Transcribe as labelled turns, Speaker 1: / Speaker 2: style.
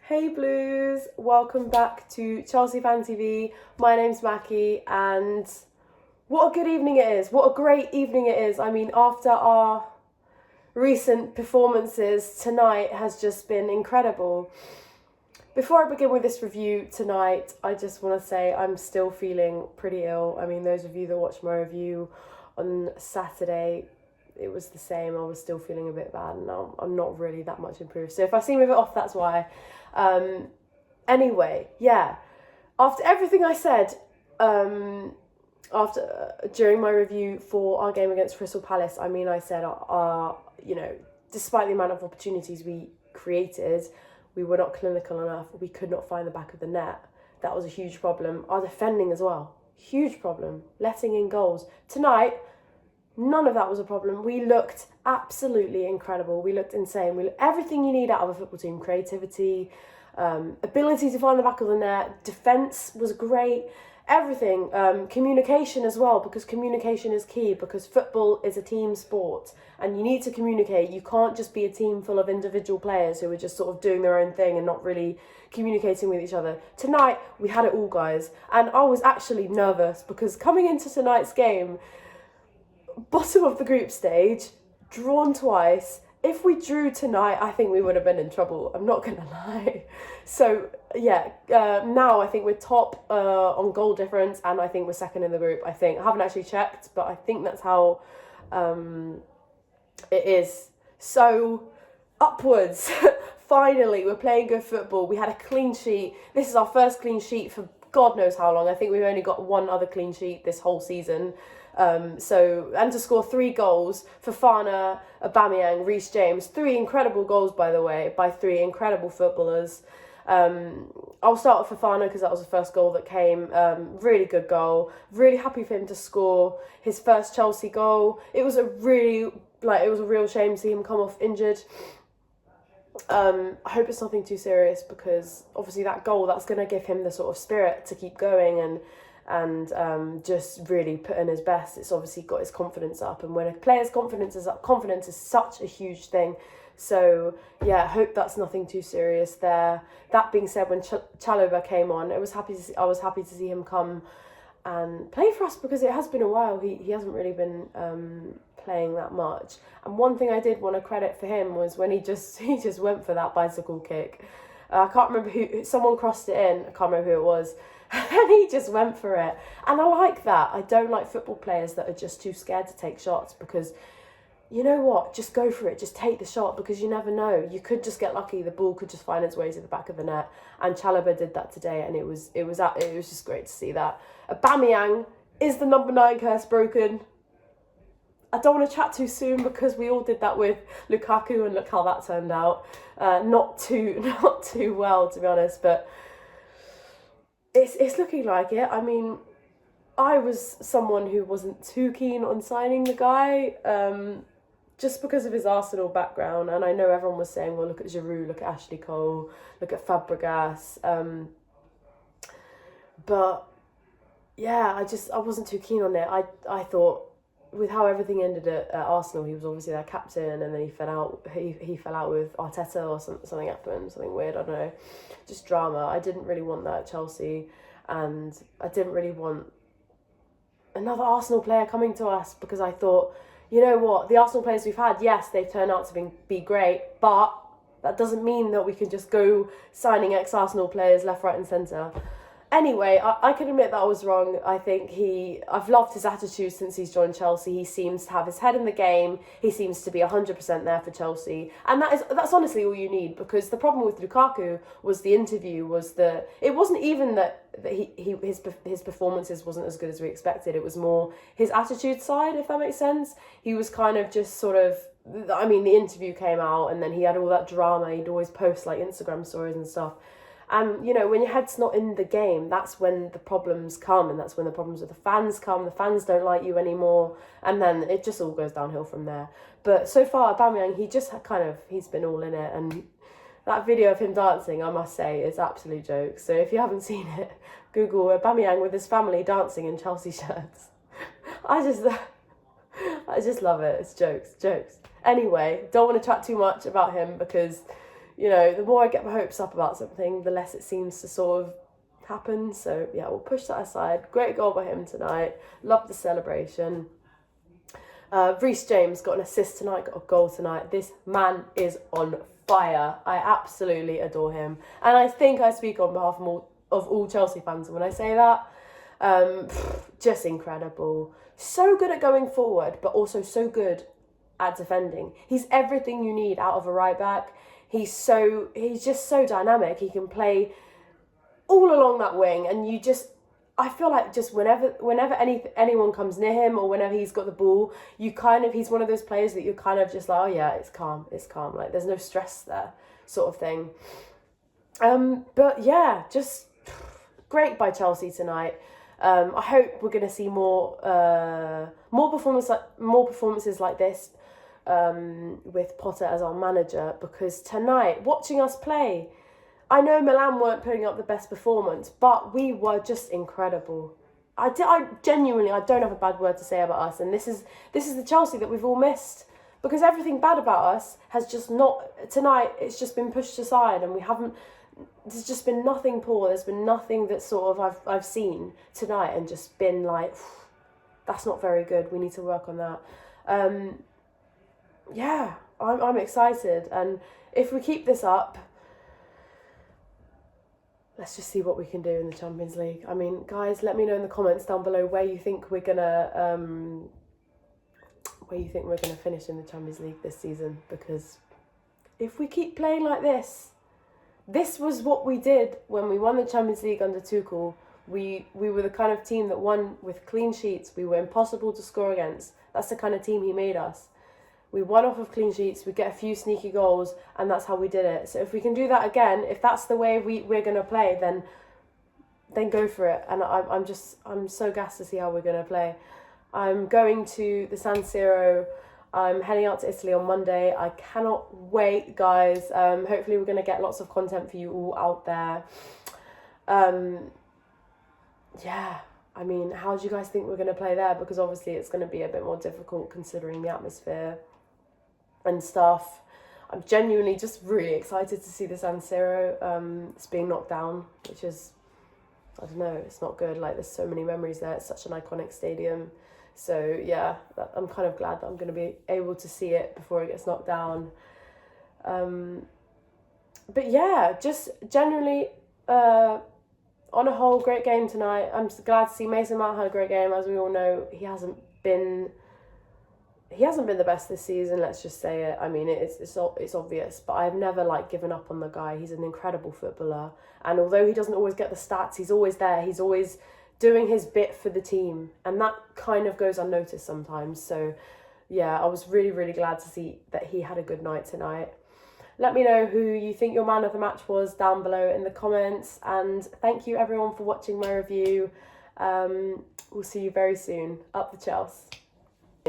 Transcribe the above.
Speaker 1: Hey Blues, welcome back to Chelsea Fan TV. My name's Macky, and what a good evening it is. What a great evening it is. I mean, after our recent performances, tonight has just been incredible. Before I begin with this review tonight, I just want to say I'm still feeling pretty ill. I mean, those of you that watched my review on Saturday, it was the same. I was still feeling a bit bad, and I'm not really that much improved. So if I seem a bit off, that's why. Anyway, yeah. After everything I said, during my review for our game against Crystal Palace, I mean, I said, despite the amount of opportunities we created, we were not clinical enough. We could not find the back of the net. That was a huge problem. Our defending as well, huge problem. Letting in goals tonight. None of that was a problem. We looked absolutely incredible. We looked insane. Everything you need out of a football team: creativity, ability to find the back of the net, defence was great, everything. Communication as well, because communication is key, because football is a team sport and you need to communicate. You can't just be a team full of individual players who are just sort of doing their own thing and not really communicating with each other. Tonight, we had it all, guys. And I was actually nervous because coming into tonight's game, bottom of the group stage, drawn twice. If we drew tonight, I think we would have been in trouble. I'm not going to lie. So, yeah, now I think we're top on goal difference, and I think we're second in the group, I think. I haven't actually checked, but I think that's how it is. So, upwards. Finally, we're playing good football. We had a clean sheet. This is our first clean sheet for God knows how long. I think we've only got one other clean sheet this whole season. And to score 3 goals, Fofana, Aubameyang, Reece James, 3 incredible goals, by the way, by 3 incredible footballers. I'll start with Fofana because that was the first goal that came. Really good goal. Really happy for him to score his first Chelsea goal. It was a real shame to see him come off injured. I hope it's nothing too serious, because obviously that goal, that's going to give him the sort of spirit to keep going and just really put in his best. It's obviously got his confidence up, and when a player's confidence is up, confidence is such a huge thing. So yeah, I hope that's nothing too serious there. That being said, when Chalobah came on, I was happy to see him come and play for us, because it has been a while. He hasn't really been playing that much. And one thing I did want to credit for him was when he just went for that bicycle kick. I can't remember who, someone crossed it in, I can't remember who it was, and he just went for it. And I like that. I don't like football players that are just too scared to take shots, because you know what, just go for it, just take the shot, because you never know. You could just get lucky, the ball could just find its way to the back of the net, and Chalobah did that today, and it was just great to see that. Aubameyang, is the number 9 curse broken? I don't want to chat too soon, because we all did that with Lukaku, and look how that turned out. Not too well, to be honest, but it's looking like it. I mean, I was someone who wasn't too keen on signing the guy, just because of his Arsenal background, and I know everyone was saying, well, look at Giroud, look at Ashley Cole, look at Fabregas, but yeah, I wasn't too keen on it. I thought, with how everything ended at Arsenal, he was obviously their captain, and then he fell out. He fell out with Arteta, or something happened, something weird. I don't know, just drama. I didn't really want that at Chelsea, and I didn't really want another Arsenal player coming to us, because I thought, you know what, the Arsenal players we've had, yes, they've turned out to be great, but that doesn't mean that we can just go signing ex-Arsenal players left, right and centre. Anyway, I can admit that I was wrong. I think I've loved his attitude since he's joined Chelsea. He seems to have his head in the game. He seems to be 100% there for Chelsea. And that's honestly all you need, because the problem with Lukaku was the interview, it wasn't even that his performances wasn't as good as we expected. It was more his attitude side, if that makes sense. He was kind of just sort of, I mean, the interview came out, and then he had all that drama. He'd always post like Instagram stories and stuff. And, when your head's not in the game, that's when the problems come, and that's when the problems with the fans come. The fans don't like you anymore, and then it just all goes downhill from there. But so far, Aubameyang, he's been all in it, and that video of him dancing, I must say, is absolute jokes. So if you haven't seen it, Google Aubameyang with his family dancing in Chelsea shirts. I just love it. It's jokes. Anyway, don't want to chat too much about him, because you know, the more I get my hopes up about something, the less it seems to sort of happen. So yeah, we'll push that aside. Great goal by him tonight. Love the celebration. Reece James got an assist tonight, got a goal tonight. This man is on fire. I absolutely adore him. And I think I speak on behalf of all Chelsea fans when I say that. Just incredible. So good at going forward, but also so good at defending. He's everything you need out of a right back. He's just so dynamic. He can play all along that wing, and I feel like just whenever anyone comes near him or whenever he's got the ball, he's one of those players that you're kind of just like, oh yeah, it's calm, like there's no stress there, sort of thing. But yeah, just great by Chelsea tonight. I hope we're going to see more performances like this with Potter as our manager, because tonight, watching us play, I know Milan weren't putting up the best performance, but we were just incredible. I genuinely, I don't have a bad word to say about us, and this is the Chelsea that we've all missed, because everything bad about us has just not, tonight it's just been pushed aside, and there's just been nothing poor. There's been nothing that sort of I've seen tonight and just been like, that's not very good. We need to work on that. Yeah, I'm excited, and if we keep this up, let's just see what we can do in the Champions League. I mean, guys, let me know in the comments down below where you think we're gonna finish in the Champions League this season, because if we keep playing like this was what we did when we won the Champions League under Tuchel. We were the kind of team that won with clean sheets. We were impossible to score against. That's the kind of team he made us. We won off of clean sheets, we get a few sneaky goals, and that's how we did it. So if we can do that again, if that's the way we're going to play, then go for it. And I'm so gassed to see how we're going to play. I'm going to the San Siro. I'm heading out to Italy on Monday. I cannot wait, guys. Hopefully we're going to get lots of content for you all out there. Yeah, I mean, how do you guys think we're going to play there? Because obviously it's going to be a bit more difficult considering the atmosphere and stuff. I'm genuinely just really excited to see the San Siro. It's being knocked down, which is, I don't know, it's not good. Like, there's so many memories there. It's such an iconic stadium. So yeah, I'm kind of glad that I'm going to be able to see it before it gets knocked down. But yeah, just generally, on a whole, great game tonight. I'm just glad to see Mason Mount had a great game. As we all know, he hasn't been the best this season, let's just say it. I mean, it's obvious, but I've never given up on the guy. He's an incredible footballer, and although he doesn't always get the stats, he's always there. He's always doing his bit for the team, and that kind of goes unnoticed sometimes. So yeah, I was really, really glad to see that he had a good night tonight. Let me know who you think your man of the match was down below in the comments, and thank you everyone for watching my review. We'll see you very soon. Up the Chelsea.